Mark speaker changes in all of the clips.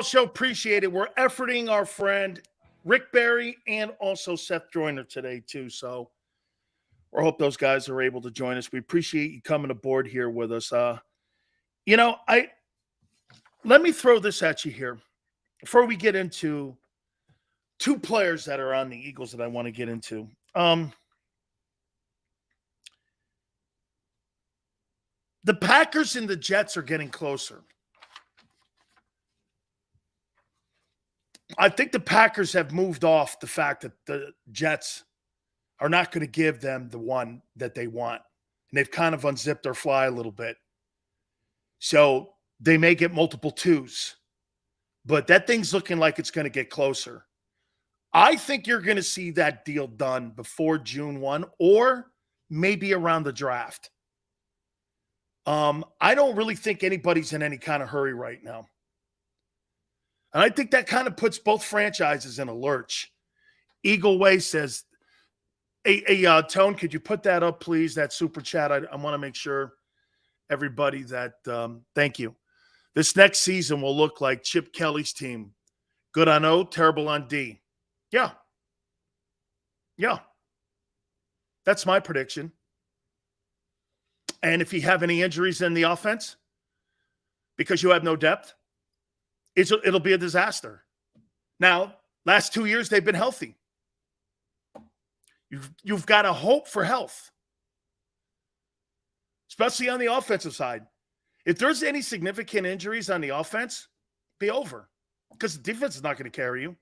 Speaker 1: So appreciate it. We're efforting our friend Rick Barry and also Seth Joyner today, too. So we hope those guys are able to join us. We appreciate you coming aboard here with us. I let me throw this at you here before we get into two players that are on the Eagles that I want to get into. The Packers and the Jets are getting closer. I think the Packers have moved off the fact that the Jets are not going to give them the one that they want. And they've kind of unzipped their fly a little bit. So they may get multiple twos. But that thing's looking like it's going to get closer. I think you're going to see that deal done before June 1 or maybe around the draft. I don't really think anybody's in any kind of hurry right now. And I think that kind of puts both franchises in a lurch. Eagle Way says, hey, Tone, could you put that up, please? That super chat. I want to make sure everybody that thank you. This next season will look like Chip Kelly's team. Good on O, terrible on D. Yeah. That's my prediction. And if you have any injuries in the offense, because you have no depth, it'll be a disaster. Now, last 2 years, they've been healthy. You've got to hope for health, especially on the offensive side. If there's any significant injuries on the offense, be over because the defense is not going to carry you.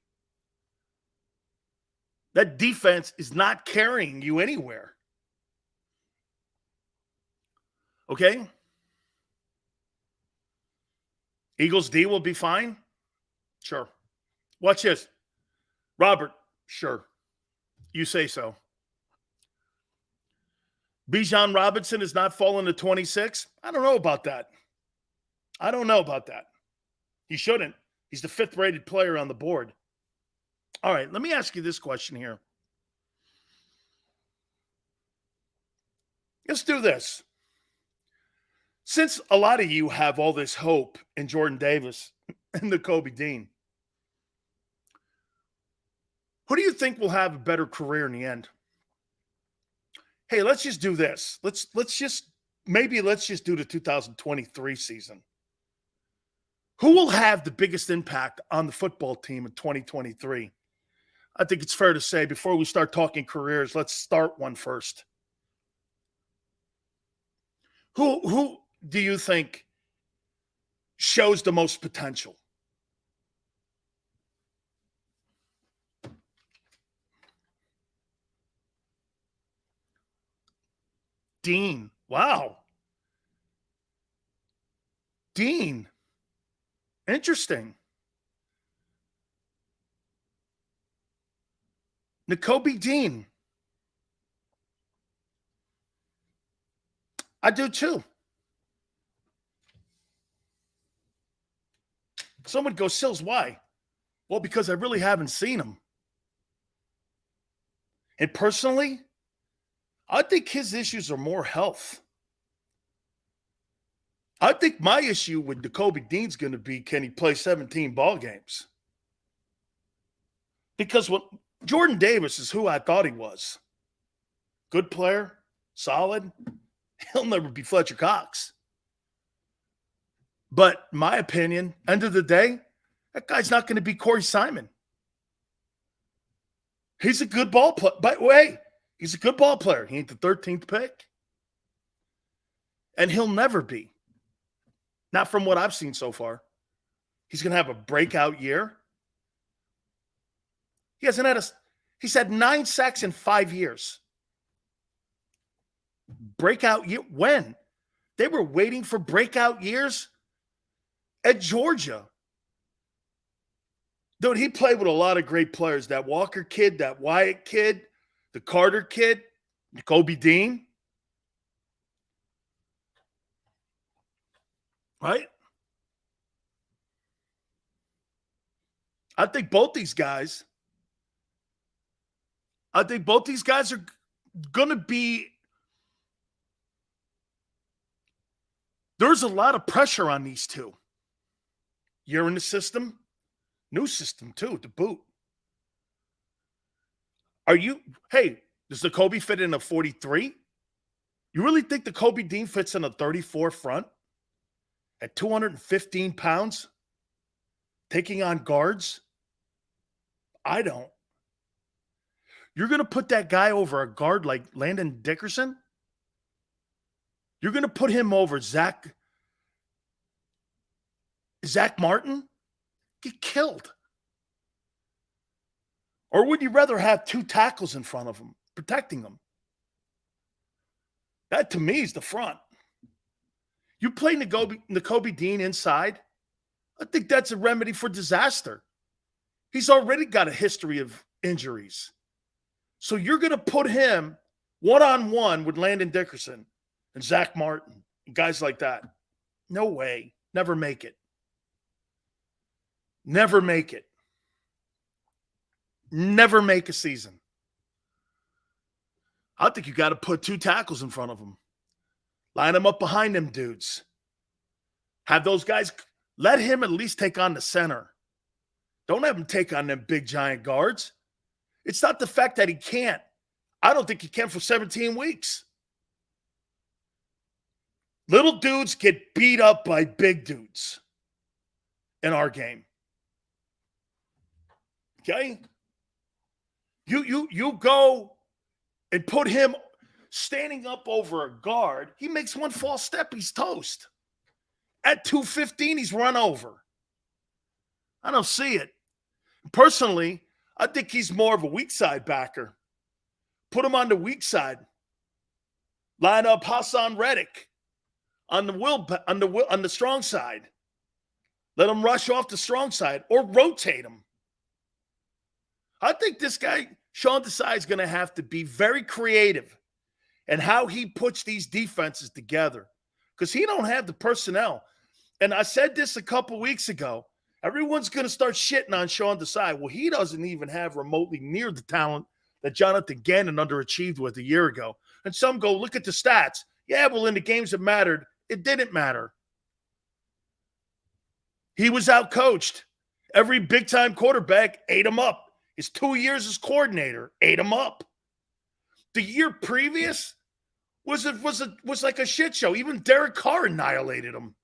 Speaker 1: That defense is not carrying you anywhere. Okay? Eagles D will be fine? Sure. Watch this. Robert, sure. You say so. Bijan Robinson is not falling to 26? I don't know about that. He shouldn't. He's the 5th-rated player on the board. All right, let me ask you this question here. Let's do this. Since a lot of you have all this hope in Jordan Davis and the Kobe Dean, who do you think will have a better career in the end? Hey, let's just do this. Let's just do the 2023 season. Who will have the biggest impact on the football team in 2023? I think it's fair to say before we start talking careers, let's start one first. Who do you think shows the most potential? Dean. Wow. Dean. Interesting. Nakobe Dean. I do too. Someone goes, Sills, why? Well, because I really haven't seen him. And personally, I think his issues are more health. I think my issue with Nakobe Dean's going to be, can he play 17 ball games? Because Jordan Davis is who I thought he was. Good player, solid. He'll never be Fletcher Cox. But my opinion, end of the day, that guy's not going to be Corey Simon. He's a good ball player. By the way, he's a good ball player. He ain't the 13th pick. And he'll never be. Not from what I've seen so far. He's going to have a breakout year. He's had 9 sacks in 5 years. Breakout year? When? They were waiting for breakout years at Georgia. Dude, he played with a lot of great players. That Walker kid, that Wyatt kid, the Carter kid, Nakobe Dean. Right? I think both these guys are going to be – there's a lot of pressure on these two. You're in the system. New system, too, to boot. Does the Kobe fit in a 43? You really think the Kobe Dean fits in a 34 front at 215 pounds, taking on guards? I don't. You're going to put that guy over a guard like Landon Dickerson? You're going to put him over Zach Martin? Get killed. Or would you rather have two tackles in front of him, protecting him? That, to me, is the front. You play Nakobe Dean inside, I think that's a remedy for disaster. He's already got a history of injuries. So you're going to put him one-on-one with Landon Dickerson and Zach Martin and guys like that. No way. Never make it. Never make it. Never make a season. I think you got to put two tackles in front of him. Line them up behind them dudes. Have those guys, let him at least take on the center. Don't have him take on them big giant guards. It's not the fact that he can't. I don't think he can for 17 weeks. Little dudes get beat up by big dudes in our game. Okay? You go and put him standing up over a guard. He makes one false step, he's toast. At 215, he's run over. I don't see it. Personally, I think he's more of a weak side backer. Put him on the weak side. Line up Hassan Reddick on the strong side. Let him rush off the strong side or rotate him. I think this guy, Sean Desai, is going to have to be very creative in how he puts these defenses together because he don't have the personnel. And I said this a couple weeks ago. Everyone's going to start shitting on Sean Desai. Well, he doesn't even have remotely near the talent that Jonathan Gannon underachieved with a year ago. And some go, look at the stats. Yeah, well, in the games that mattered, it didn't matter. He was outcoached. Every big-time quarterback ate him up. His 2 years as coordinator ate him up. The year previous was like a shit show. Even Derek Carr annihilated him.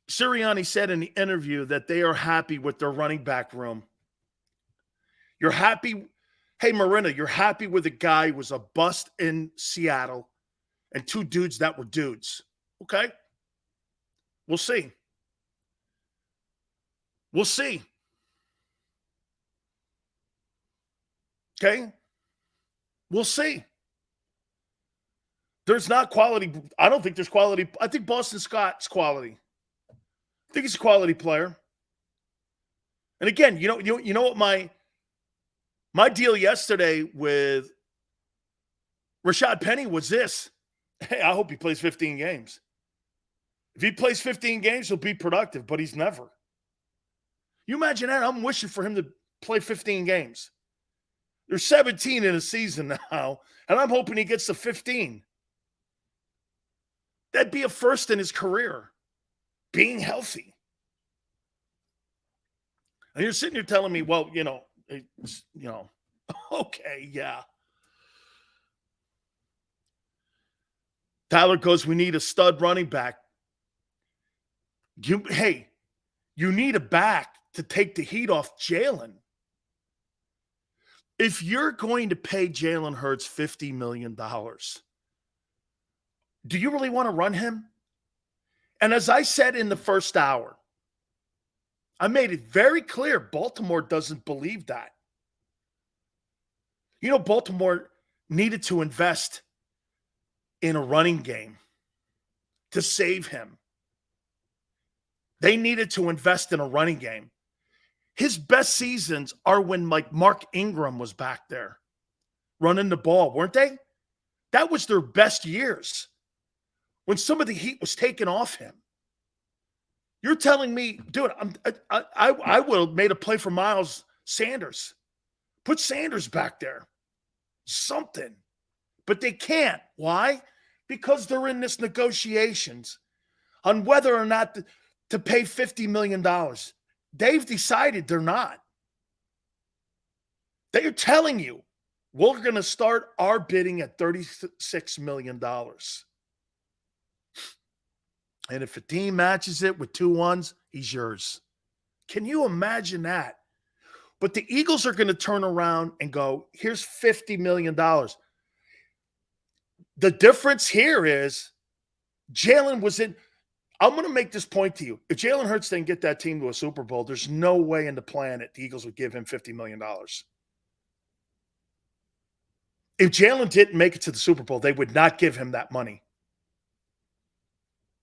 Speaker 1: Sirianni said in the interview that they are happy with their running back room. You're happy. Hey, Marina, you're happy with a guy who was a bust in Seattle and two dudes that were dudes. Okay. We'll see. We'll see. Okay. We'll see. There's not quality. I don't think there's quality. I think Boston Scott's quality. I think he's a quality player. And again, you know what my deal yesterday with Rashad Penny was this. Hey, I hope he plays 15 games. If he plays 15 games, he'll be productive, but he's never. You imagine that? I'm wishing for him to play 15 games. There's 17 in a season now, and I'm hoping he gets to 15. That'd be a first in his career. Being healthy. And you're sitting here telling me, well, okay, yeah. Tyler goes, we need a stud running back. You need a back to take the heat off Jalen. If you're going to pay Jalen Hurts $50 million, do you really want to run him? And as I said in the first hour, I made it very clear Baltimore doesn't believe that. Baltimore needed to invest in a running game to save him. They needed to invest in a running game. His best seasons are when Mark Ingram was back there running the ball, weren't they? That was their best years. When some of the heat was taken off him. You're telling me, dude, I would have made a play for Miles Sanders. Put Sanders back there. Something. But they can't. Why? Because they're in this negotiations on whether or not to pay $50 million. They've decided they're not. They are telling you, we're going to start our bidding at $36 million. And if a team matches it with 2 ones, he's yours. Can you imagine that? But the Eagles are going to turn around and go, here's $50 million. The difference here is Jalen was in. I'm going to make this point to you. If Jalen Hurts didn't get that team to a Super Bowl, there's no way in the planet the Eagles would give him $50 million. If Jalen didn't make it to the Super Bowl, they would not give him that money.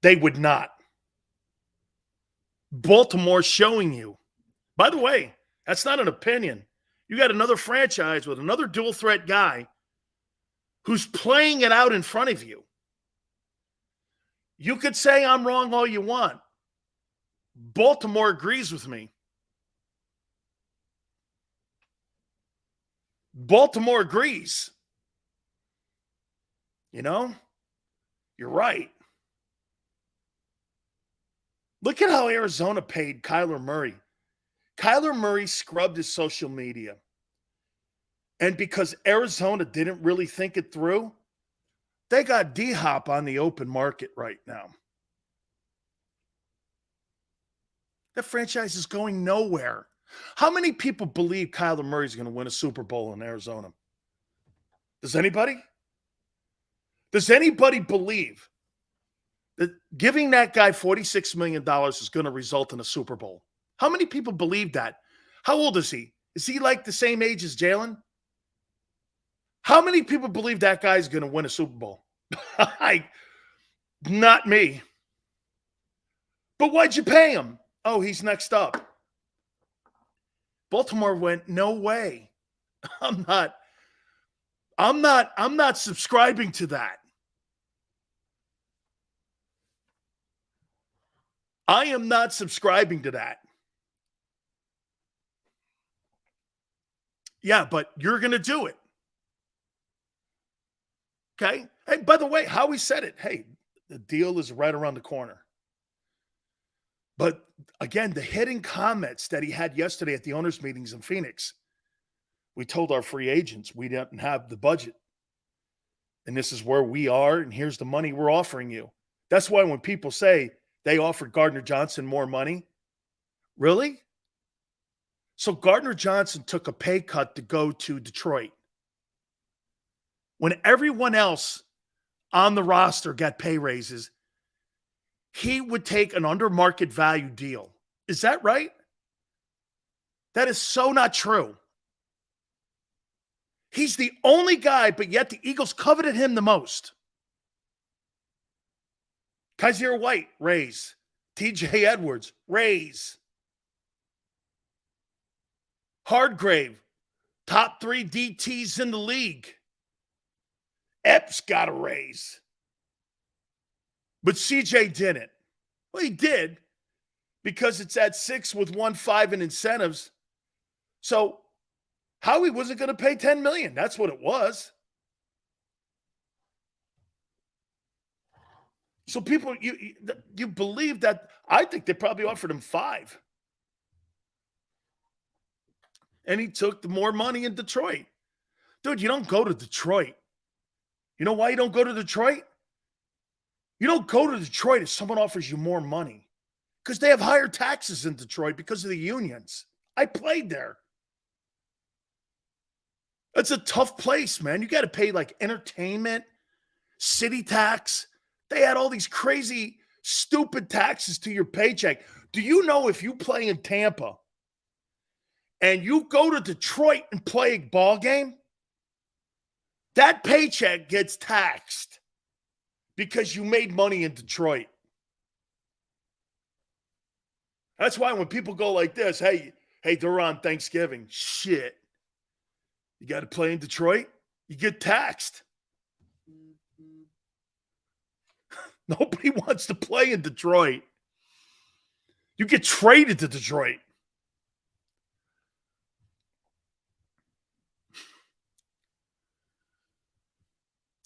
Speaker 1: They would not. Baltimore showing you. By the way, that's not an opinion. You got another franchise with another dual threat guy who's playing it out in front of you. You could say I'm wrong all you want. Baltimore agrees with me. Baltimore agrees. You know, you're right. Look at how Arizona paid Kyler Murray. Kyler Murray scrubbed his social media. And because Arizona didn't really think it through, they got D-Hop on the open market right now. That franchise is going nowhere. How many people believe Kyler Murray is going to win a Super Bowl in Arizona? Does anybody? Does anybody believe that giving that guy $46 million is going to result in a Super Bowl? How many people believe that? How old is he? Is he like the same age as Jalen? How many people believe that guy's going to win a Super Bowl? Not me. But why'd you pay him? Oh, he's next up. Baltimore went, no way. I'm not subscribing to that. I am not subscribing to that. Yeah, but you're going to do it. Okay? Hey, by the way, Howie said it. Hey, the deal is right around the corner. But again, the hidden comments that he had yesterday at the owners' meetings in Phoenix, we told our free agents we didn't have the budget. And this is where we are, and here's the money we're offering you. That's why when people say they offered Gardner Johnson more money, really? So Gardner Johnson took a pay cut to go to Detroit. When everyone else on the roster got pay raises, he would take an under market value deal. Is that right? That is so not true. He's the only guy, but yet the Eagles coveted him the most. Kaiser White, raise. TJ Edwards, raise. Hardgrave, top 3 DTs in the league. Epps got a raise. But CJ didn't. Well, he did because it's at 6 with 1.5 in incentives. So Howie wasn't going to pay $10 million. That's what it was. So people, you believe that? I think they probably offered him 5. And he took the more money in Detroit. Dude, you don't go to Detroit. You know why you don't go to Detroit? You don't go to Detroit if someone offers you more money. Because they have higher taxes in Detroit because of the unions. I played there. It's a tough place, man. You got to pay like entertainment, city tax. They had all these crazy, stupid taxes to your paycheck. Do you know if you play in Tampa and you go to Detroit and play a ball game, that paycheck gets taxed because you made money in Detroit. That's why when people go like this, hey, they're on Thanksgiving. Shit. You got to play in Detroit? You get taxed. Nobody wants to play in Detroit. You get traded to Detroit.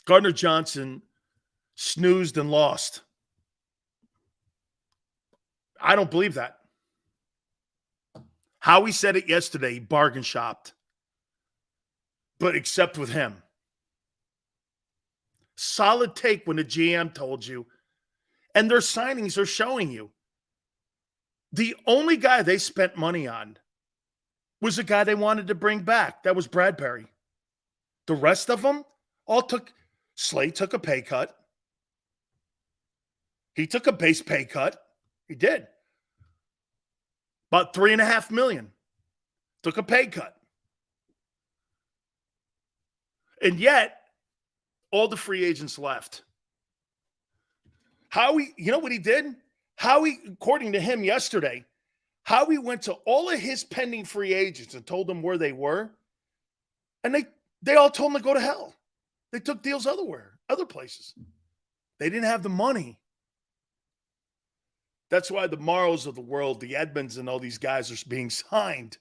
Speaker 1: Gardner Johnson snoozed and lost. I don't believe that. Howie said it yesterday, he bargain shopped. But except with him. Solid take when the GM told you. And their signings are showing you. The only guy they spent money on was a guy they wanted to bring back. That was Bradbury. The rest of them all Slay took a pay cut. He took a base pay cut. He did. About $3.5 million. Took a pay cut. And yet, all the free agents left. Howie, you know what he did? Howie, according to him yesterday, Howie went to all of his pending free agents and told them where they were. And they all told him to go to hell. They took deals other places. They didn't have the money. That's why the Morrows of the world, the Edmonds and all these guys are being signed.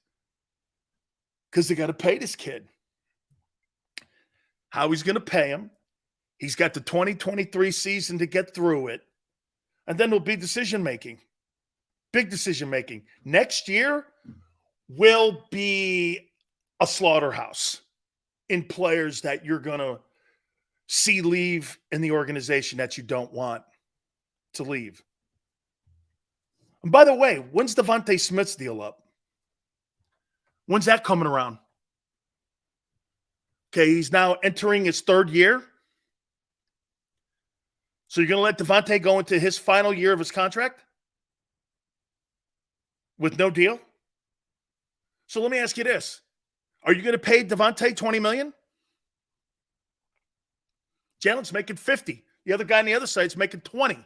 Speaker 1: Because they got to pay this kid. Howie's going to pay him. He's got the 2023 season to get through it. And then there'll be decision-making. Big decision-making. Next year will be a slaughterhouse in players that you're going to see leave in the organization that you don't want to leave. And by the way, when's Devontae Smith's deal up? When's that coming around? Okay, he's now entering his third year. So you're going to let Devontae go into his final year of his contract? With no deal? So let me ask you this. Are you going to pay Devontae $20 million? Jalen's making $50. The other guy on the other side is making $20.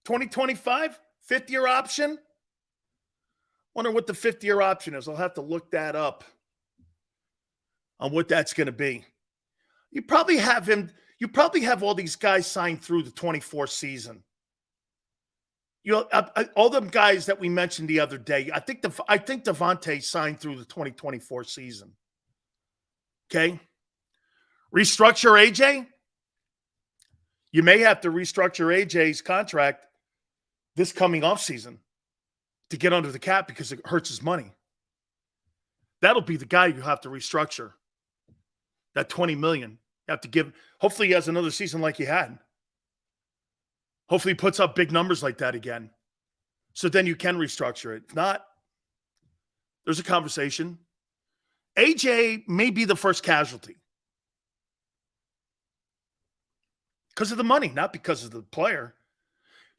Speaker 1: $20-25, 50-year option. Wonder what the 50-year option is. I'll have to look that up on what that's going to be. You probably have all these guys signed through the 24 season. All them guys that we mentioned the other day. I think Devontae signed through the 2024 season. Okay? Restructure AJ. You may have to restructure AJ's contract this coming offseason to get under the cap because it hurts his money. That'll be the guy you have to restructure. That $20 million. You have to give. Hopefully he has another season like he had. Hopefully he puts up big numbers like that again. So then you can restructure it. If not, there's a conversation. AJ may be the first casualty. Because of the money, not because of the player.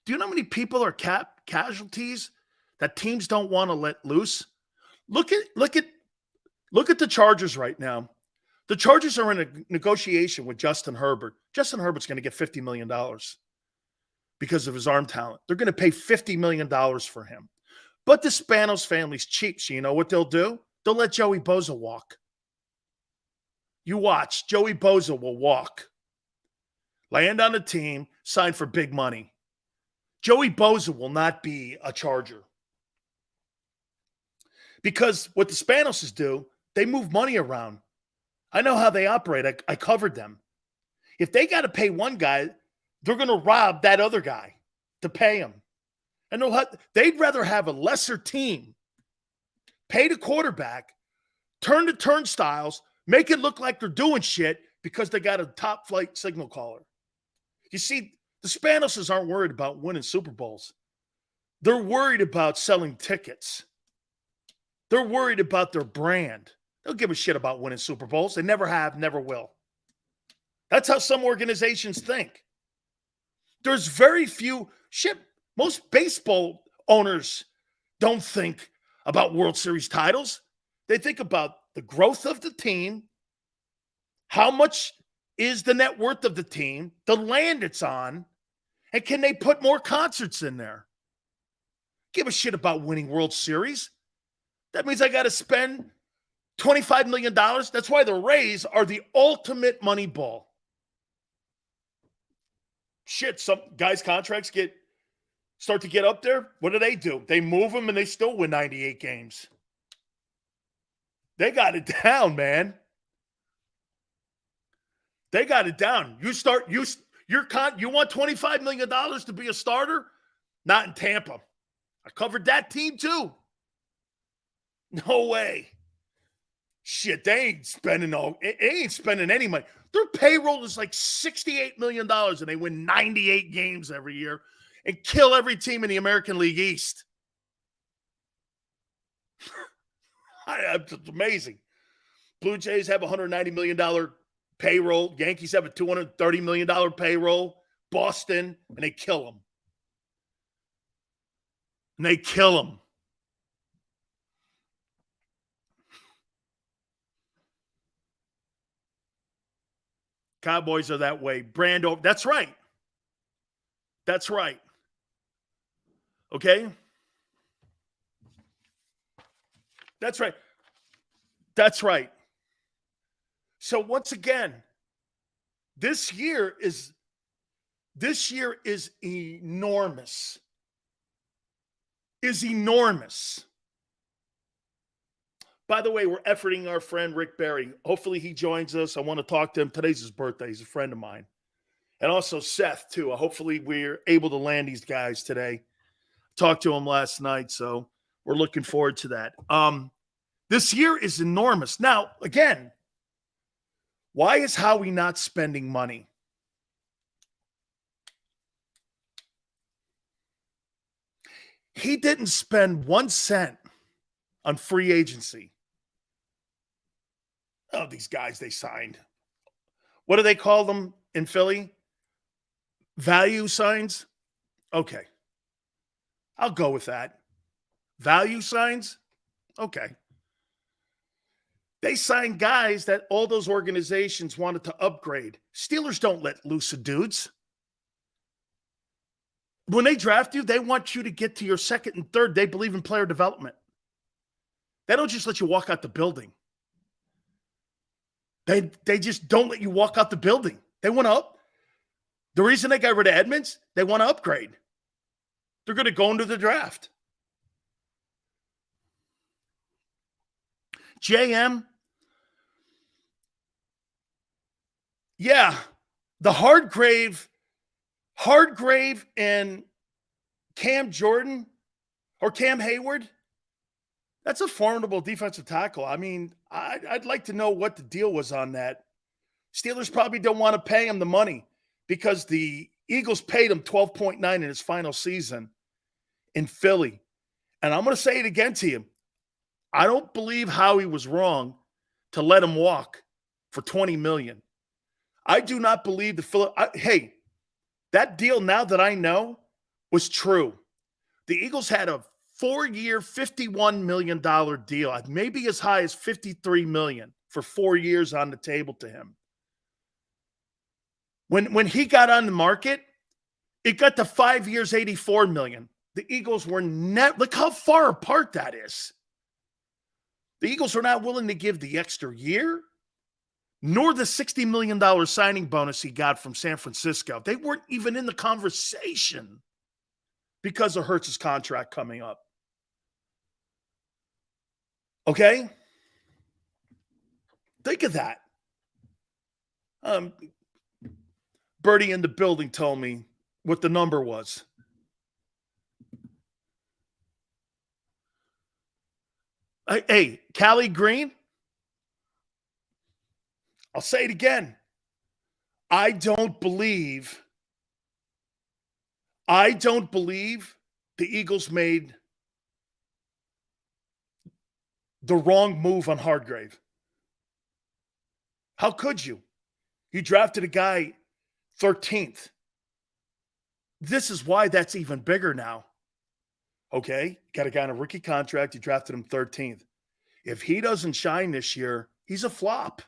Speaker 1: Do you know how many people are casualties that teams don't want to let loose? Look at the Chargers right now. The Chargers are in a negotiation with Justin Herbert. Justin Herbert's going to get $50 million because of his arm talent. They're going to pay $50 million for him. But the Spanos family's cheap, so you know what they'll do? They'll let Joey Bosa walk. You watch. Joey Bosa will walk. Land on a team, sign for big money. Joey Bosa will not be a Charger. Because what the Spanoses do, they move money around. I know how they operate. I covered them. If they got to pay one guy, they're going to rob that other guy to pay him. And they'd rather have a lesser team pay the quarterback, turn the turnstiles, make it look like they're doing shit because they got a top flight signal caller. You see, the Spanoses aren't worried about winning Super Bowls. They're worried about selling tickets. They're worried about their brand. They'll give a shit about winning Super Bowls. They never have, never will. That's how some organizations think. There's very few most baseball owners don't think about World Series titles. They think about the growth of the team, how much is the net worth of the team, the land it's on, and can they put more concerts in there? Give a shit about winning World Series. That means I got to spend $25 million. That's why the Rays are the ultimate money ball. Shit, some guys' contracts start to get up there. What do? They move them and they still win 98 games. They got it down, man. They got it down. You want $25 million to be a starter? Not in Tampa. I covered that team too. No way. Shit, they ain't spending any money. Their payroll is like $68 million and they win 98 games every year and kill every team in the American League East. It's amazing. Blue Jays have a $190 million payroll. Yankees have a $230 million payroll. Boston, and they kill them. And they kill them. Cowboys are that way. Brando, that's right. That's right. Okay? That's right. That's right. So once again, this year is enormous. Is enormous. By the way, we're efforting our friend Rick Berry. Hopefully he joins us. I want to talk to him. Today's his birthday. He's a friend of mine. And also Seth, too. Hopefully we're able to land these guys today. Talked to him last night, so we're looking forward to that. This year is enormous. Now, again, why is Howie not spending money? He didn't spend 1 cent on free agency. Oh, these guys they signed. What do they call them in Philly? Value signs? Okay. I'll go with that. Value signs? Okay. They signed guys that all those organizations wanted to upgrade. Steelers don't let loose of dudes. When they draft you, they want you to get to your second and third. They believe in player development. They don't just let you walk out the building. They just don't let you walk out the building. They want to up. The reason they got rid of Edmonds, they want to upgrade. They're going to go into the draft. JM, yeah, the Hardgrave and Cam Jordan or Cam Hayward, that's a formidable defensive tackle. I mean, I'd like to know what the deal was on that. Steelers probably don't want to pay him the money because the Eagles paid him $12.9 in his final season in Philly. And I'm going to say it again to you. I don't believe Howie was wrong to let him walk for $20 million. I do not believe hey, that deal, now that I know, was true. The Eagles had a 4-year, $51 million deal, maybe as high as $53 million for 4 years on the table to him. When he got on the market, it got to 5 years, $84 million. The Eagles were look how far apart that is. The Eagles are not willing to give the extra year, nor the $60 million signing bonus he got from San Francisco. They weren't even in the conversation because of Hurts's contract coming up. Okay? Think of that. Bertie in the building told me what the number was. Hey, Callie Green, I'll say it again. I don't believe the Eagles made the wrong move on Hardgrave. How could you? You drafted a guy 13th. This is why that's even bigger now. Okay, got a guy on a rookie contract. You drafted him 13th. If he doesn't shine this year, he's a flop.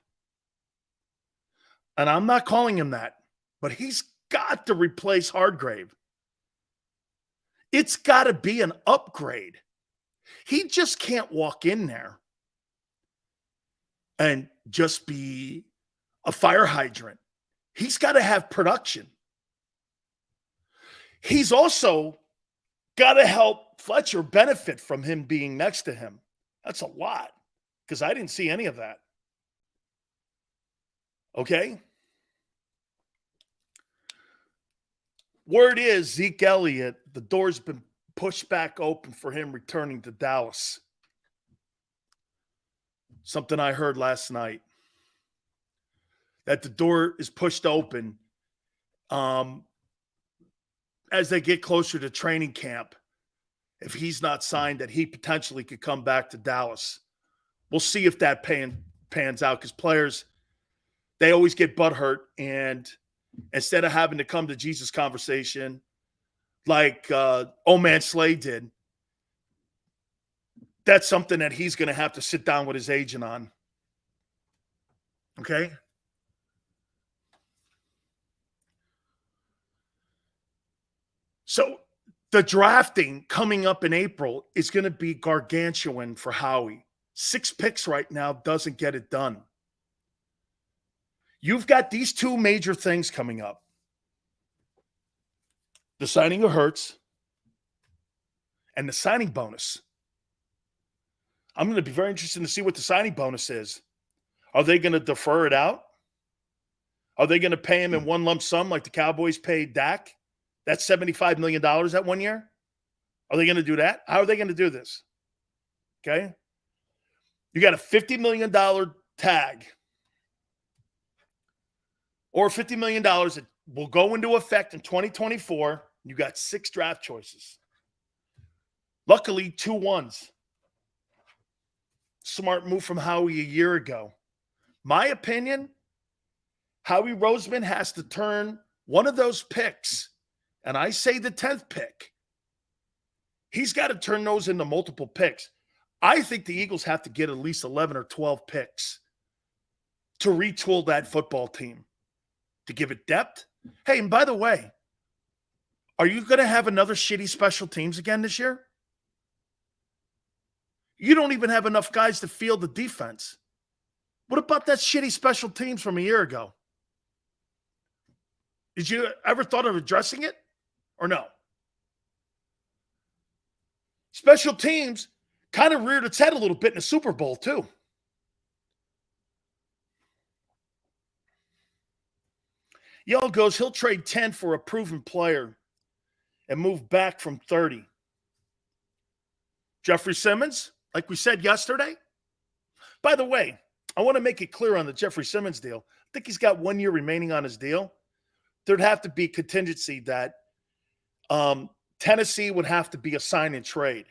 Speaker 1: And I'm not calling him that, but he's got to replace Hardgrave. It's got to be an upgrade. He just can't walk in there and just be a fire hydrant. He's got to have production. He's also got to help Fletcher benefit from him being next to him. That's a lot. because I didn't see any of that. Okay? Word is Zeke Elliott, the door's been pushed back open for him returning to Dallas. Something I heard last night. That the door is pushed open as they get closer to training camp. If he's not signed, that he potentially could come back to Dallas. We'll see if that pans out, because players, they always get butthurt, and instead of having to come to Jesus conversation like old man Slade did, that's something that he's going to have to sit down with his agent on. Okay? So the drafting coming up in April is going to be gargantuan for Howie. 6 picks right now doesn't get it done. You've got these 2 major things coming up. The signing of Hurts and the signing bonus. I'm going to be very interested to see what the signing bonus is. Are they going to defer it out? Are they going to pay him in one lump sum like the Cowboys paid Dak? That's $75 million that 1 year? Are they going to do that? How are they going to do this? Okay? You got a $50 million tag, or $50 million that will go into effect in 2024. You got 6 draft choices. Luckily, 2 ones. Smart move from Howie a year ago. My opinion, Howie Roseman has to turn one of those picks, and I say the 10th pick. He's got to turn those into multiple picks. I think the Eagles have to get at least 11 or 12 picks to retool that football team, to give it depth. Hey, and by the way, are you going to have another shitty special teams again this year? You don't even have enough guys to field the defense. What about that shitty special teams from a year ago? Did you ever thought of addressing it or no? Special teams kind of reared its head a little bit in the Super Bowl too. Yell goes, he'll trade 10 for a proven player and move back from 30. Jeffrey Simmons, like we said yesterday. By the way, I want to make it clear on the Jeffrey Simmons deal. I think he's got 1 year remaining on his deal. There'd have to be contingency that Tennessee would have to be a sign and trade.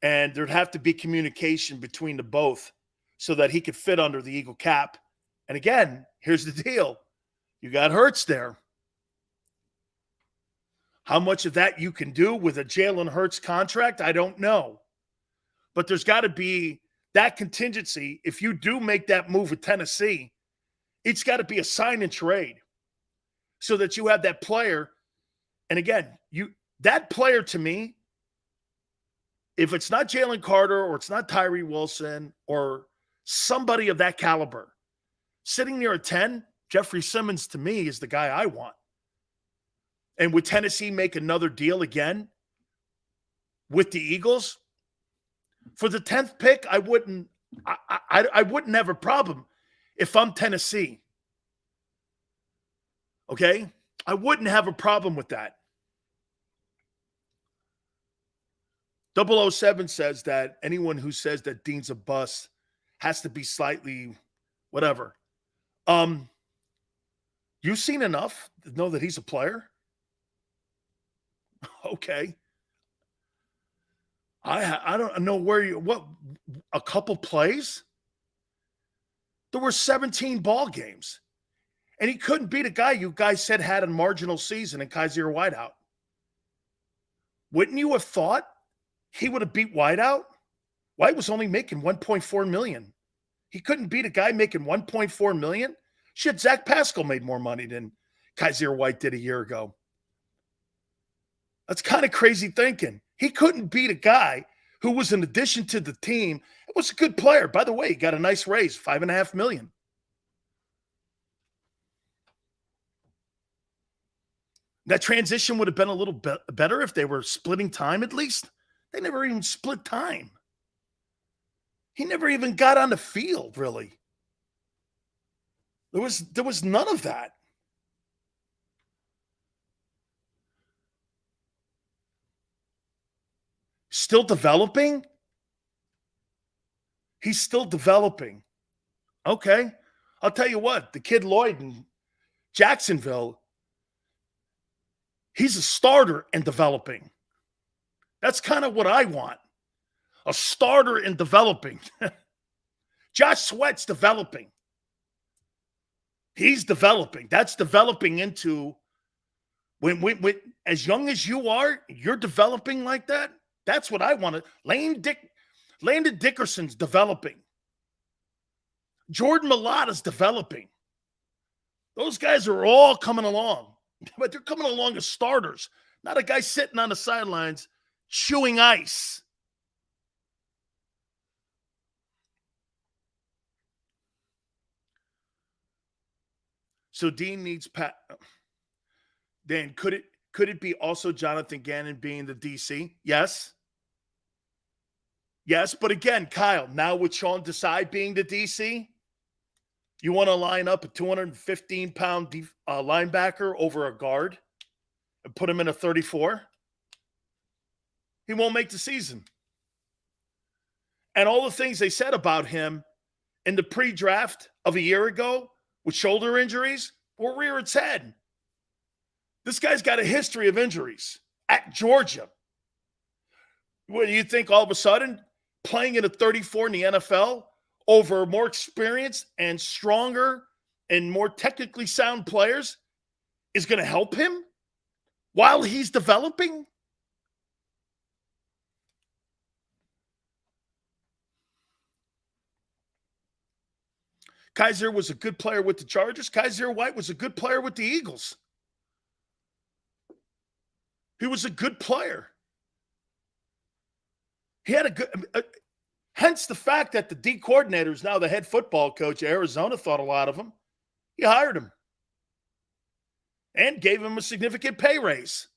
Speaker 1: And there'd have to be communication between the both so that he could fit under the Eagle cap. And again, here's the deal. You got Hurts there. How much of that you can do with a Jalen Hurts contract, I don't know. But there's got to be that contingency. If you do make that move with Tennessee, it's got to be a sign and trade so that you have that player. And again, that player to me, if it's not Jalen Carter or it's not Tyree Wilson or somebody of that caliber, sitting near a 10, Jeffrey Simmons to me is the guy I want. And would Tennessee make another deal again with the Eagles? For the 10th pick, I wouldn't have a problem if I'm Tennessee. Okay? I wouldn't have a problem with that. 007 says that anyone who says that Dean's a bust has to be slightly whatever. You've seen enough to know that he's a player? Okay. I don't know what a couple plays? There were 17 ball games. And he couldn't beat a guy you guys said had a marginal season in Kaiser Whiteout. Wouldn't you have thought he would have beat Whiteout? White was only making $1.4 million. He couldn't beat a guy making $1.4 million? Shit, Zach Pascal made more money than Kaiser White did a year ago. That's kind of crazy thinking. He couldn't beat a guy who was an addition to the team. It was a good player. By the way, he got a nice raise, $5.5 million. That transition would have been a little bit better if they were splitting time at least. They never even split time. He never even got on the field, really. There was none of that. Still developing? He's still developing. Okay. I'll tell you what, the kid Lloyd in Jacksonville, he's a starter and developing. That's kind of what I want. A starter and developing. Josh Sweat's developing. He's developing. That's developing into when as young as you are, you're developing like that. That's what I want to. Landon Dickerson's developing. Jordan Mailata's developing. Those guys are all coming along, but they're coming along as starters, not a guy sitting on the sidelines chewing ice. So Dean needs Pat. Dan, could it be also Jonathan Gannon being the DC? Yes. Yes, but again, Kyle, now with Sean Desai being the DC, you want to line up a 215-pound linebacker over a guard and put him in a 34? He won't make the season. And all the things they said about him in the pre-draft of a year ago with shoulder injuries will rear its head. This guy's got a history of injuries at Georgia. What do you think all of a sudden playing in a 34 in the NFL over more experienced and stronger and more technically sound players is going to help him while he's developing? Kaiser was a good player with the Chargers. Kaiser White was a good player with the Eagles. He was a good player. He had a good, hence the fact that the D coordinator is now the head football coach at Arizona thought a lot of him. He hired him and gave him a significant pay raise.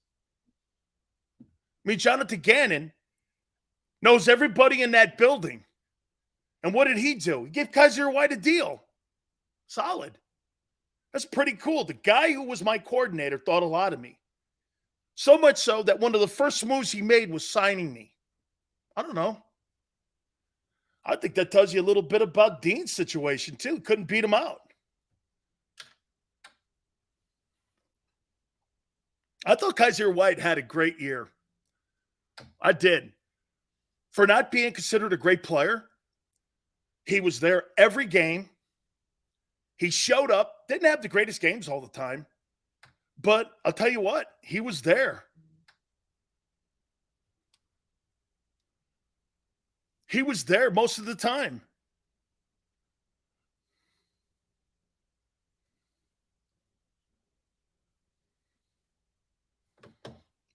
Speaker 1: I mean, Jonathan Gannon knows everybody in that building. And what did he do? He gave Kaiser White a deal. Solid. That's pretty cool. The guy who was my coordinator thought a lot of me. So much so that one of the first moves he made was signing me. I don't know. I think that tells you a little bit about Dean's situation, too. Couldn't beat him out. I thought Kaiser White had a great year. I did. For not being considered a great player, he was there every game. He showed up. Didn't have the greatest games all the time. But I'll tell you what, he was there. He was there most of the time.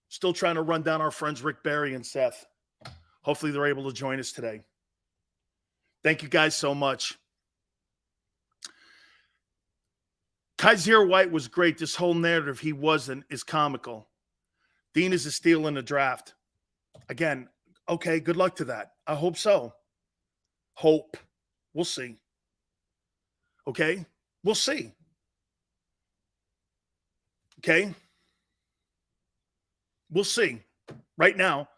Speaker 1: Still trying to run down our friends Rick Barry and Seth. Hopefully they're able to join us today. Thank you guys so much. Kaiser White was great. This whole narrative he wasn't is comical. Dean is a steal in the draft. Again, okay, good luck to that. I hope so. Hope. We'll see. Okay? We'll see. Okay? We'll see. Right now,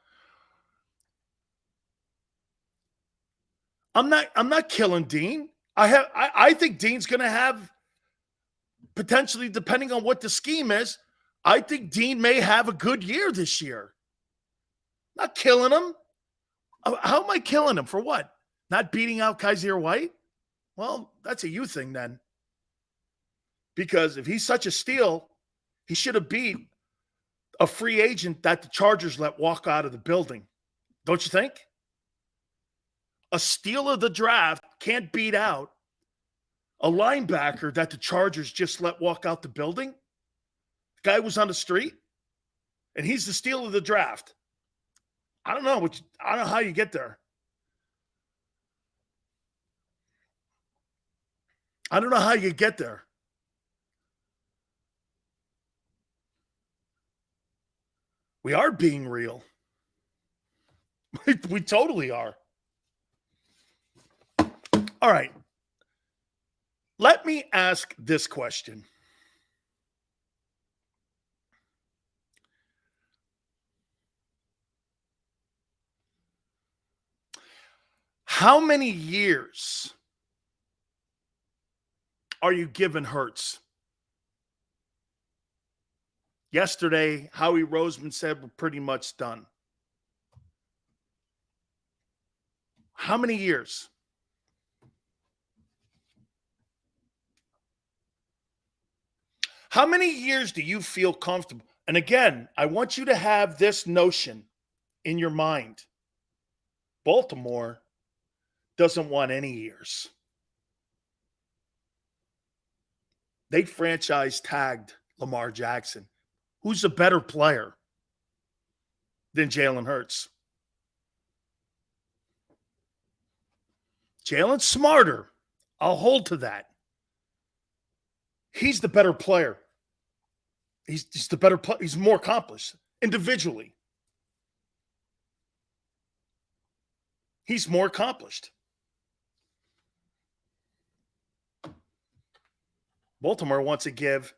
Speaker 1: I'm not killing Dean. I think Dean's going to have potentially, depending on what the scheme is, I think Dean may have a good year this year. Not killing him. How am I killing him? For what? Not beating out Kaiser White? Well, that's a you thing then. Because if he's such a steal, he should have beat a free agent that the Chargers let walk out of the building. Don't you think? A steal of the draft can't beat out a linebacker that the Chargers just let walk out the building. The guy was on the street, and he's the steal of the draft. I don't know. I don't know how you get there. I don't know how you get there. We are being real. We totally are. All right. Let me ask this question. How many years are you giving Hurts? Yesterday, Howie Roseman said we're pretty much done. How many years? How many years do you feel comfortable? And again, I want you to have this notion in your mind. Baltimore doesn't want any years. They franchise tagged Lamar Jackson. Who's a better player than Jalen Hurts? Jalen's smarter. I'll hold to that. He's the better player. He's the better player. He's more accomplished individually. He's more accomplished. Baltimore wants to give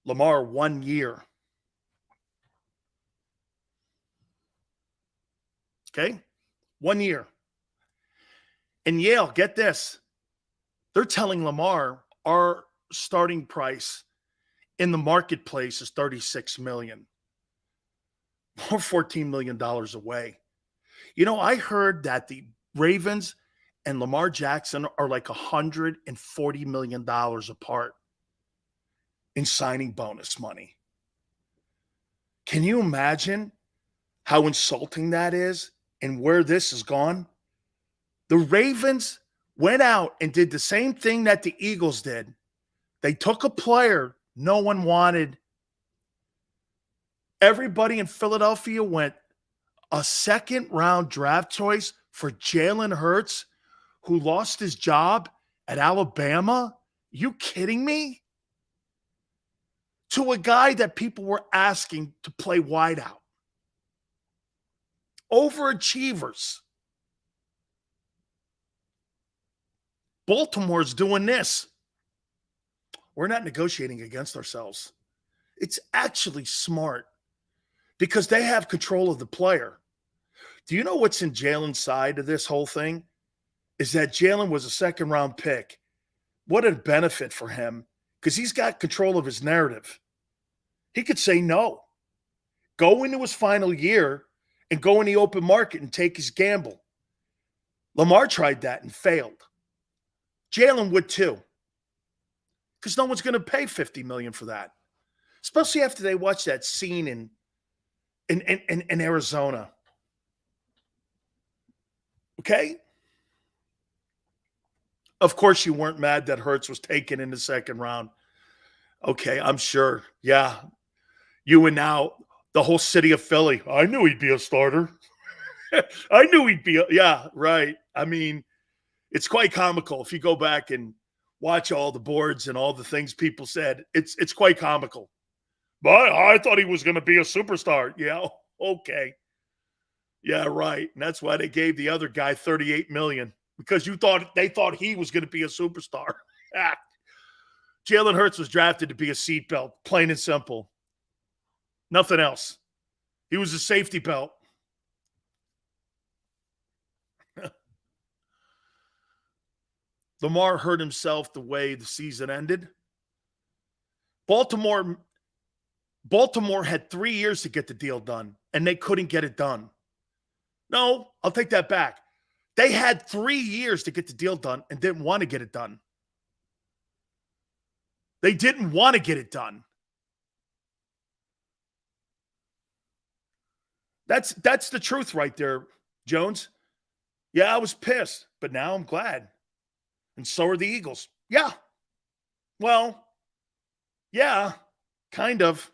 Speaker 1: Lamar 1 year. Okay? 1 year. And Yale, get this. They're telling Lamar our starting price in the marketplace is $36 million. We're $14 million away. You know, I heard that the Ravens and Lamar Jackson are like $140 million apart in signing bonus money. Can you imagine how insulting that is and where this has gone? The Ravens went out and did the same thing that the Eagles did. They took a player no one wanted. Everybody in Philadelphia went a second-round draft choice for Jalen Hurts, who lost his job at Alabama. You kidding me? To a guy that people were asking to play wideout. Overachievers. Baltimore's doing this. We're not negotiating against ourselves. It's actually smart because they have control of the player. Do you know what's in Jalen's side of this whole thing? Is that Jalen was a second-round pick. What a benefit for him because he's got control of his narrative. He could say no, go into his final year and go in the open market and take his gamble. Lamar tried that and failed. Jalen would too, because no one's going to pay $50 million for that, especially after they watch that scene in Arizona. Okay? Of course, you weren't mad that Hurts was taken in the second round. Okay, I'm sure. Yeah. You and now the whole city of Philly. I knew he'd be a starter. I knew he'd be. Yeah, right. I mean, it's quite comical if you go back and watch all the boards and all the things people said. It's quite comical. But I thought he was going to be a superstar. Yeah, okay. Yeah, right. And that's why they gave the other guy $38 million, because they thought he was going to be a superstar. Jalen Hurts was drafted to be a seatbelt, plain and simple. Nothing else. He was a safety belt. Lamar hurt himself the way the season ended. Baltimore had 3 years to get the deal done, and they couldn't get it done. No, I'll take that back. They had 3 years to get the deal done and didn't want to get it done. They didn't want to get it done. That's the truth right there, Jones. Yeah, I was pissed, but now I'm glad. And so are the Eagles. Yeah. Well, yeah, kind of.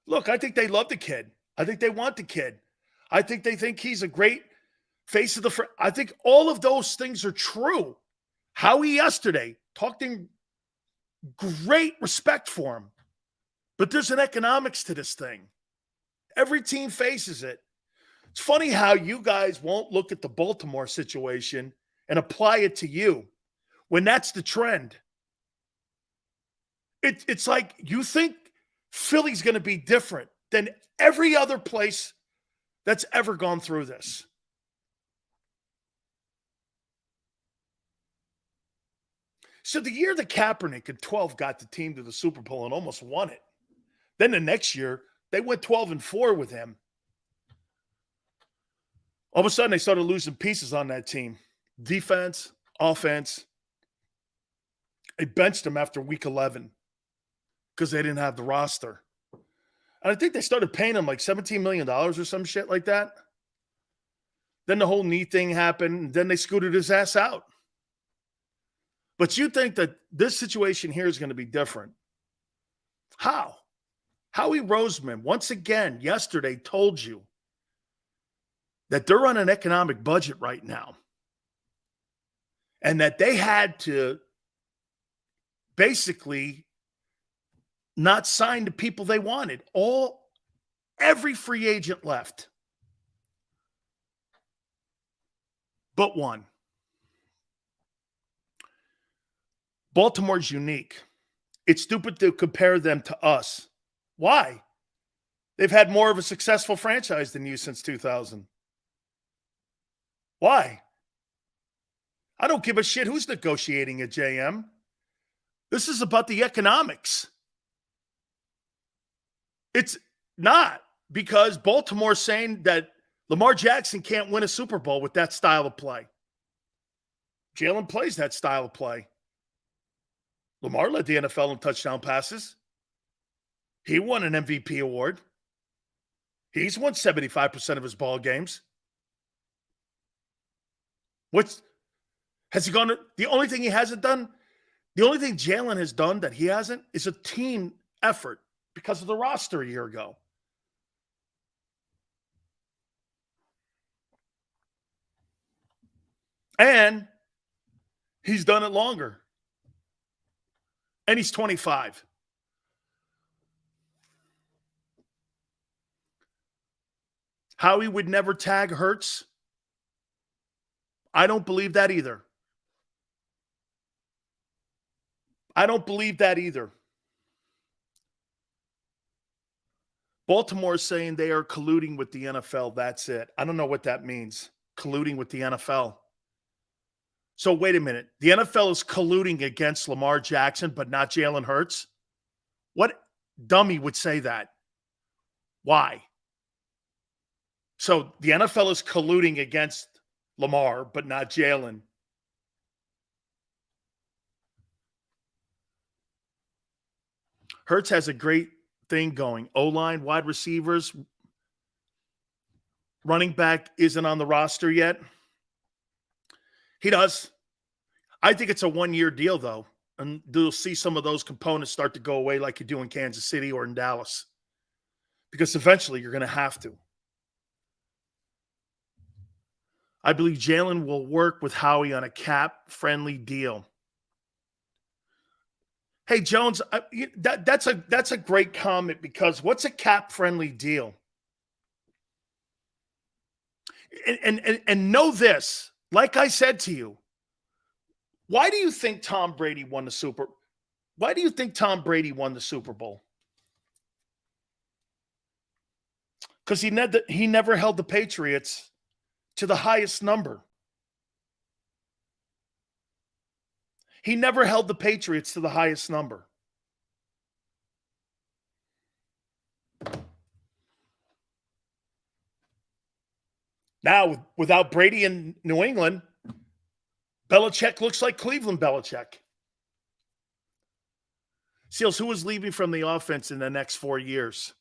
Speaker 1: Look, I think they love the kid. I think they want the kid. I think they think he's a great face of the I think all of those things are true. Howie yesterday talked in great respect for him. But there's an economics to this thing. Every team faces it. It's funny how you guys won't look at the Baltimore situation and apply it to you when that's the trend. It's like you think Philly's going to be different than every other place that's ever gone through this. So the year that Kaepernick at 12 got the team to the Super Bowl and almost won it, then the next year they went 12-4 with him. All of a sudden they started losing pieces on that team. Defense, offense. They benched him after week 11 because they didn't have the roster. And I think they started paying him like $17 million or some shit like that. Then the whole knee thing happened, and then they scooted his ass out. But you think that this situation here is going to be different. How? Howie Roseman, once again, yesterday told you that they're on an economic budget right now and that they had to basically not sign the people they wanted. Every free agent left but one. Baltimore's unique. It's stupid to compare them to us. Why? They've had more of a successful franchise than you since 2000. Why? I don't give a shit who's negotiating at JM. This is about the economics. It's not, because Baltimore's saying that Lamar Jackson can't win a Super Bowl with that style of play. Jalen plays that style of play. Lamar led the NFL in touchdown passes. He won an MVP award. He's won 75% of his ball games. Has he gone? The only thing he hasn't done, the only thing Jalen has done that he hasn't is a team effort because of the roster a year ago. And he's done it longer. And he's 25. Howie would never tag Hurts. I don't believe that either. I don't believe that either. Baltimore is saying they are colluding with the NFL. That's it. I don't know what that means. Colluding with the NFL. So wait a minute. The NFL is colluding against Lamar Jackson, but not Jalen Hurts? What dummy would say that? Why? So the NFL is colluding against Lamar, but not Jalen. Hurts has a great thing going. O-line, wide receivers, running back isn't on the roster yet. He does. I think it's a one-year deal, though. And you'll see some of those components start to go away like you do in Kansas City or in Dallas. Because eventually you're going to have to. I believe Jalen will work with Howie on a cap-friendly deal. Hey, Jones, that's a great comment, because what's a cap-friendly deal? And know this, like I said to you, why do you think Tom Brady won the Super Bowl? Why do you think Tom Brady won the Super Bowl? Because he never held the Patriots to the highest number. He never held the Patriots to the highest number. Now, without Brady in New England, Belichick looks like Cleveland Belichick. Seals, who is leaving from the offense in the next 4 years?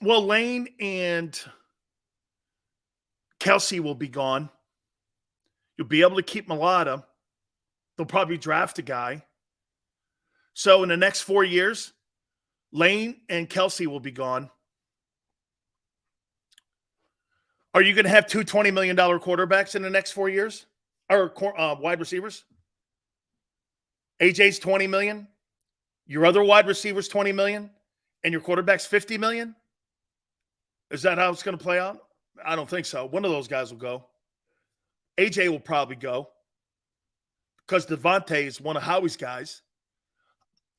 Speaker 1: Well, Lane and Kelsey will be gone. You'll be able to keep Mulata. They'll probably draft a guy. So in the next 4 years, Lane and Kelsey will be gone. Are you going to have two $20 million quarterbacks in the next 4 years? Or wide receivers? AJ's $20 million. Your other wide receivers $20 million. And your quarterback's $50 million? Is that how it's going to play out? I don't think so. One of those guys will go. AJ will probably go because Devontae is one of Howie's guys.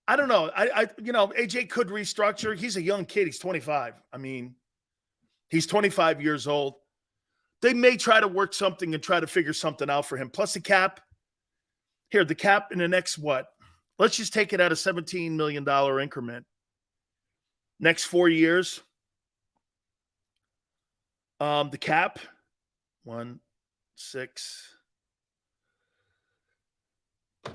Speaker 1: I don't know. AJ could restructure. He's a young kid. He's 25. I mean, he's 25 years old. They may try to work something and try to figure something out for him. Plus the cap. Here, the cap in the next what? Let's just take it at a $17 million increment. Next 4 years. The cap, 1, 6.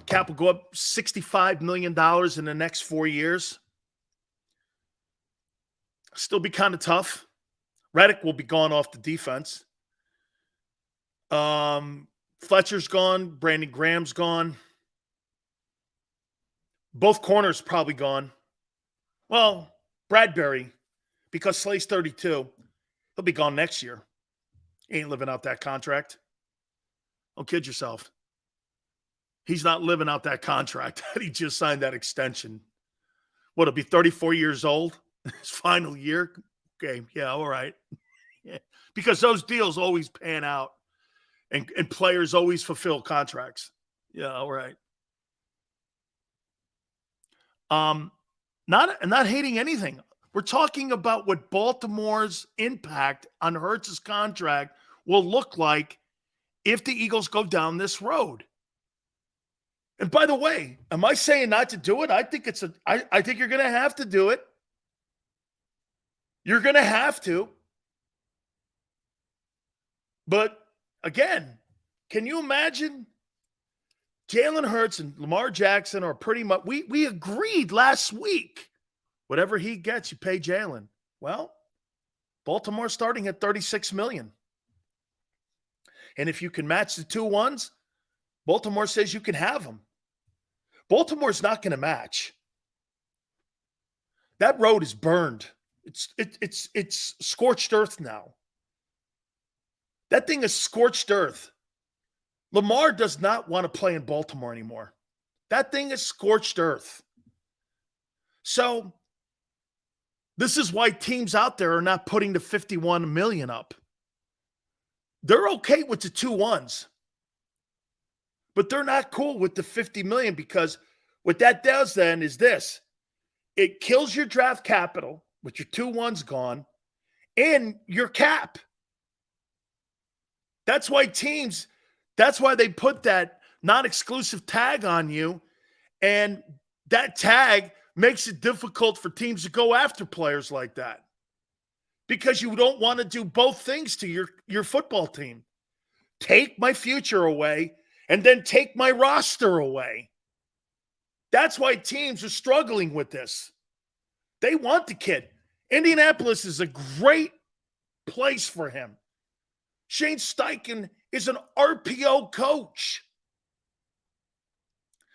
Speaker 1: Cap will go up $65 million in the next 4 years. Still be kind of tough. Reddick will be gone off the defense. Fletcher's gone. Brandon Graham's gone. Both corners probably gone. Well, Bradbury, because Slay's 32, he'll be gone next year. He ain't living out that contract. Don't kid yourself. He's not living out that contract. He just signed that extension. What, he'll be 34 years old? His final year? Okay, yeah, all right. Yeah. Because those deals always pan out. And players always fulfill contracts. Yeah, all right. Not hating anything. We're talking about what Baltimore's impact on Hurts's contract will look like if the Eagles go down this road. And by the way, am I saying not to do it? I think I think you're going to have to do it. You're going to have to. But again, can you imagine Jalen Hurts and Lamar Jackson are pretty much, we agreed last week, whatever he gets, you pay Jalen. Well, Baltimore starting at $36 million. And if you can match the 2 ones, Baltimore says you can have them. Baltimore's not going to match. That road is burned. It's scorched earth now. That thing is scorched earth. Lamar does not want to play in Baltimore anymore. That thing is scorched earth. So this is why teams out there are not putting the $51 million up. They're okay with the 2 ones. But they're not cool with the $50 million, because what that does then is this. It kills your draft capital with your 2 ones gone and your cap. That's why they put that non-exclusive tag on you, and that tag makes it difficult for teams to go after players like that, because you don't want to do both things to your football team. Take my future away and then take my roster away. That's why teams are struggling with this. They want the kid. Indianapolis is a great place for him. Shane Steichen is an RPO coach.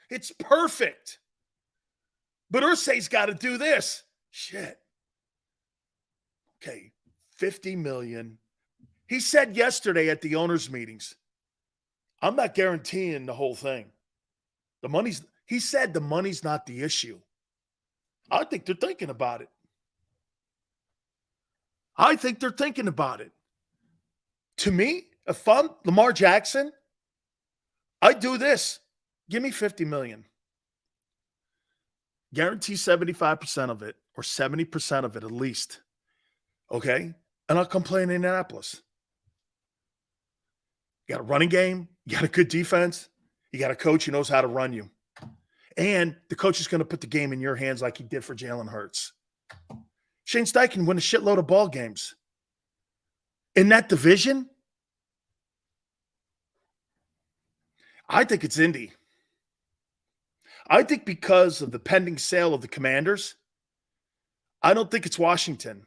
Speaker 1: It's perfect. But Irsay's got to do this. Shit. Okay, $50 million. He said yesterday at the owners' meetings, I'm not guaranteeing the whole thing. He said the money's not the issue. I think they're thinking about it. To me, if I'm Lamar Jackson, I do this. Give me $50 million. Guarantee 75% of it, or 70% of it at least. Okay? And I'll come play in Indianapolis. You got a running game. You got a good defense. You got a coach who knows how to run you. And the coach is going to put the game in your hands like he did for Jalen Hurts. Shane Steichen win a shitload of ball games. In that division, I think it's Indy. I think because of the pending sale of the Commanders, I don't think it's Washington.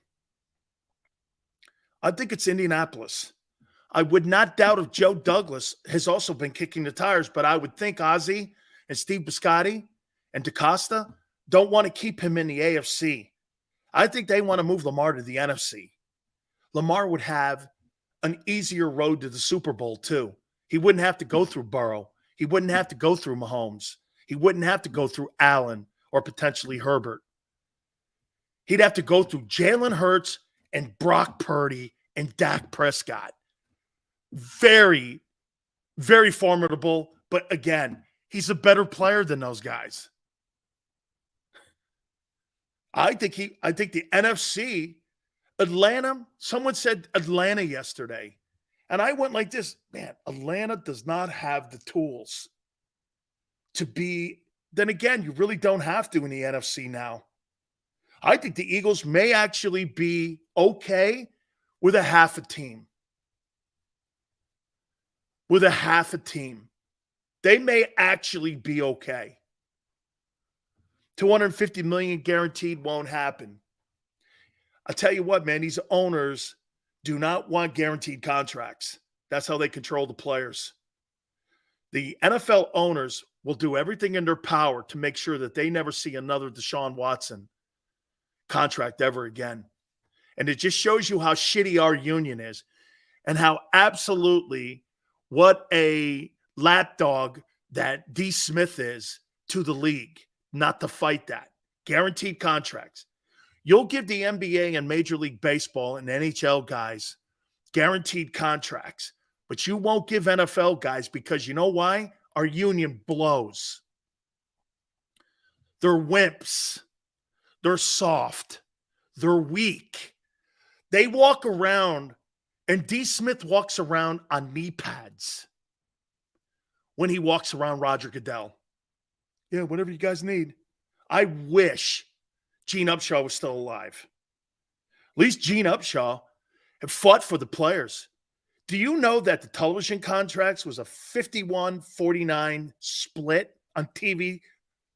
Speaker 1: I think it's Indianapolis. I would not doubt if Joe Douglas has also been kicking the tires, but I would think Ozzie and Steve Biscotti and DeCosta don't want to keep him in the AFC. I think they want to move Lamar to the NFC. Lamar would have an easier road to the Super Bowl, too. He wouldn't have to go through Burrow. He wouldn't have to go through Mahomes. He wouldn't have to go through Allen or potentially Herbert. He'd have to go through Jalen Hurts and Brock Purdy and Dak Prescott. Very, very formidable. But again, he's a better player than those guys. I think the NFC, Atlanta, someone said Atlanta yesterday. And I went like this, man, Atlanta does not have the tools to be, then again, you really don't have to in the NFC now. I think the Eagles may actually be okay with a half a team. With a half a team. They may actually be okay. $250 million guaranteed won't happen. I tell you what, man, these owners do not want guaranteed contracts. That's how they control the players. The NFL owners will do everything in their power to make sure that they never see another Deshaun Watson contract ever again. And it just shows you how shitty our union is and how absolutely what a lapdog that D. Smith is to the league, not to fight that. Guaranteed contracts. You'll give the NBA and Major League Baseball and NHL guys guaranteed contracts, but you won't give NFL guys because you know why? Our union blows. They're wimps. They're soft. They're weak. They walk around, and D. Smith walks around on knee pads when he walks around Roger Goodell. Yeah, whatever you guys need. I wish Gene Upshaw was still alive. At least Gene Upshaw had fought for the players. Do you know that the television contracts was a 51-49 split on TV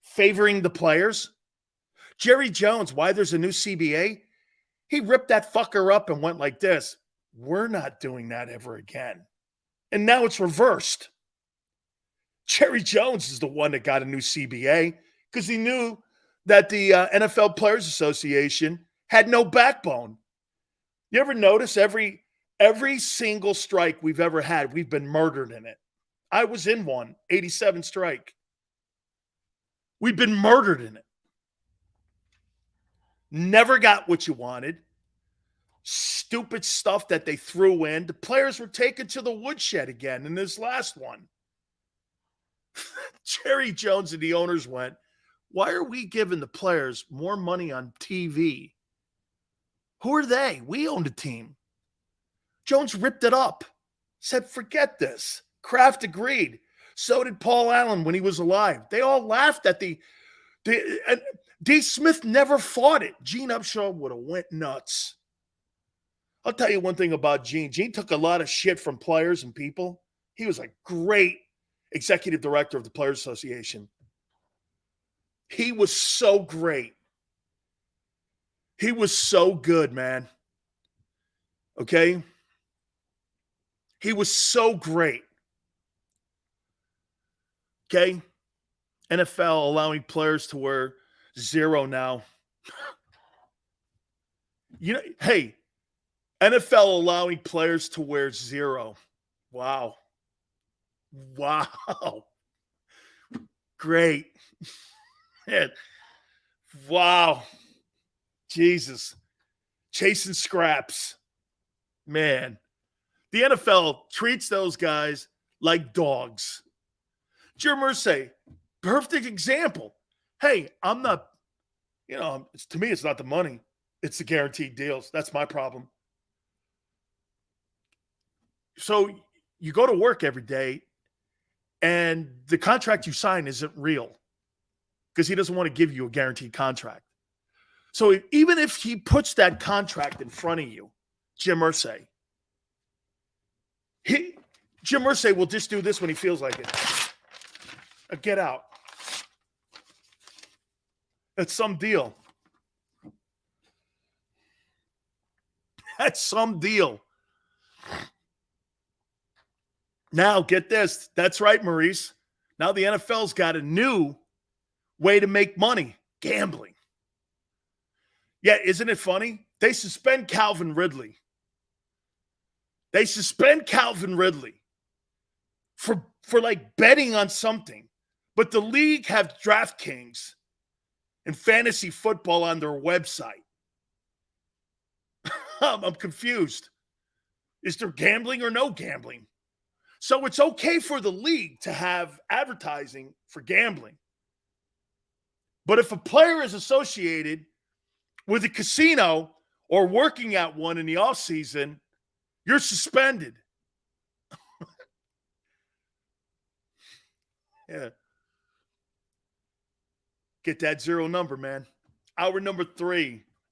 Speaker 1: favoring the players? Jerry Jones, why there's a new CBA? He ripped that fucker up and went like this. We're not doing that ever again. And now it's reversed. Jerry Jones is the one that got a new CBA because he knew that the NFL Players Association had no backbone. You ever notice every single strike we've ever had, we've been murdered in it. I was in one, 87 strike. We've been murdered in it. Never got what you wanted. Stupid stuff that they threw in. The players were taken to the woodshed again in this last one. Jerry Jones and the owners went, why are we giving the players more money on TV? Who are they? We own the team. Jones ripped it up. Said, forget this. Kraft agreed. So did Paul Allen when he was alive. They all laughed at D. Smith never fought it. Gene Upshaw would have went nuts. I'll tell you one thing about Gene. Gene took a lot of shit from players and people. He was a great executive director of the Players Association. He was so great. He was so good, man. Okay? He was so great. Okay? NFL allowing players to wear zero now. You know, hey, NFL allowing players to wear zero. Wow. Wow. Great. Man. Wow. Jesus. Chasing scraps. Man. The NFL treats those guys like dogs. Jim Irsay, perfect example. Hey, I'm not, to me, it's not the money. It's the guaranteed deals. That's my problem. So you go to work every day and the contract you sign isn't real because he doesn't want to give you a guaranteed contract. So even if he puts that contract in front of you, Jim Irsay, Jim Irsay will just do this when he feels like it. Get out. That's some deal. That's some deal. Now, get this. That's right, Maurice. Now the NFL's got a new way to make money. Gambling. Yeah, isn't it funny? They suspend Calvin Ridley. For like betting on something. But the league have DraftKings and fantasy football on their website. I'm confused. Is there gambling or no gambling? So it's okay for the league to have advertising for gambling. But if a player is associated with a casino or working at one in the offseason, you're suspended. Yeah. Get that zero number, man. Hour number 3.